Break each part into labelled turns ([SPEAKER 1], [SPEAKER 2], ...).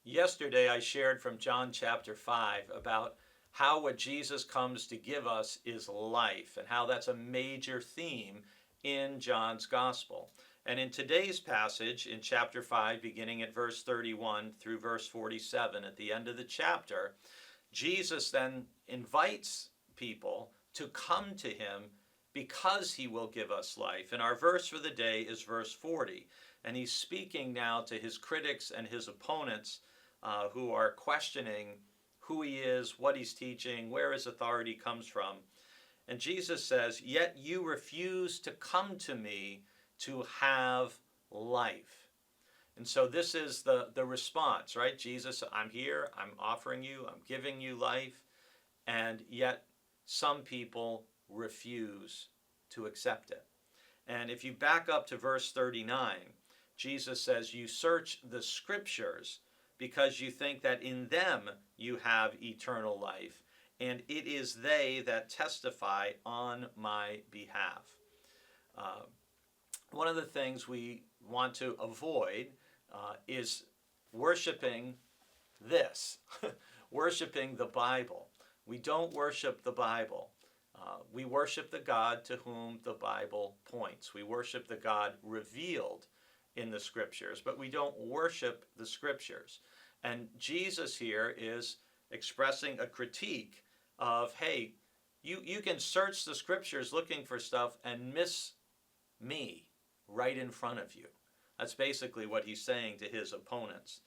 [SPEAKER 1] Yesterday, I shared from John chapter 5 about how what Jesus comes to give us is life, and how that's a major theme in John's gospel. And in today's passage, in chapter 5, beginning at verse 31 through verse 47, at the end of the chapter, Jesus then invites people to come to him because he will give us life. And our verse for the day is verse 40. And he's speaking now to his critics and his opponents who are questioning who he is, what he's teaching, where his authority comes from. And Jesus says, "Yet you refuse to come to me to have life." And so this is the response, right? Jesus, I'm here, I'm offering you, I'm giving you life, and yet some people refuse to accept it. And if you back up to verse 39, Jesus says, "You search the scriptures because you think that in them you have eternal life, and it is they that testify on my behalf." One of the things we want to avoid is worshiping this, worshiping the Bible. We don't worship the Bible. We worship the God to whom the Bible points. We worship the God revealed in the scriptures, but we don't worship the scriptures. And Jesus here is expressing a critique of, hey, you can search the scriptures looking for stuff and miss me right in front of you. That's basically what he's saying to his opponents.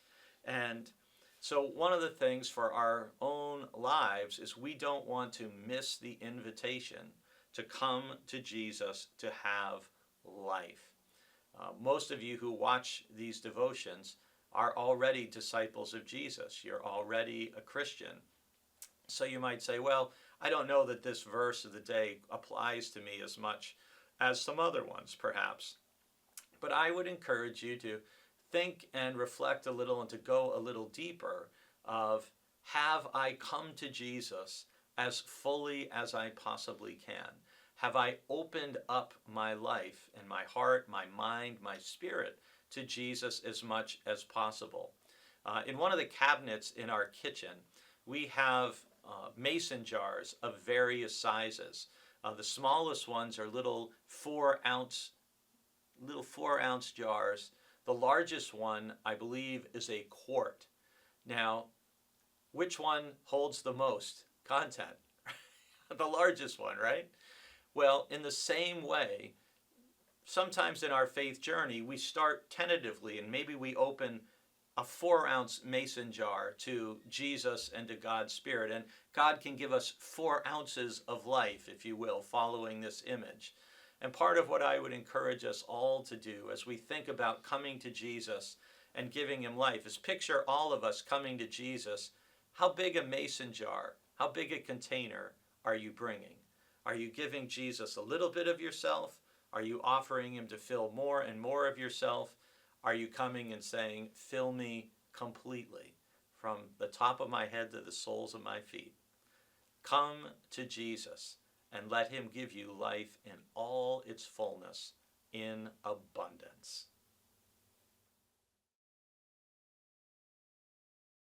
[SPEAKER 1] And so one of the things for our own lives is we don't want to miss the invitation to come to Jesus to have life. Most of you who watch these devotions are already disciples of Jesus. You're already a Christian. So you might say, well, I don't know that this verse of the day applies to me as much as some other ones, perhaps. But I would encourage you to think and reflect a little and to go a little deeper of, have I come to Jesus as fully as I possibly can? Have I opened up my life and my heart, my mind, my spirit to Jesus as much as possible? In one of the cabinets in our kitchen, we have mason jars of various sizes. The smallest ones are little 4-ounce jars. The largest one, I believe, is a quart. Now, which one holds the most content? The largest one, right? Well, in the same way, sometimes in our faith journey, we start tentatively, and maybe we open a 4-ounce mason jar to Jesus and to God's Spirit. And God can give us 4 ounces of life, if you will, following this image. And part of what I would encourage us all to do as we think about coming to Jesus and giving him life is picture all of us coming to Jesus. How big a mason jar, how big a container are you bringing? Are you giving Jesus a little bit of yourself? Are you offering him to fill more and more of yourself? Are you coming and saying, fill me completely from the top of my head to the soles of my feet? Come to Jesus and let him give you life in all its fullness, in abundance.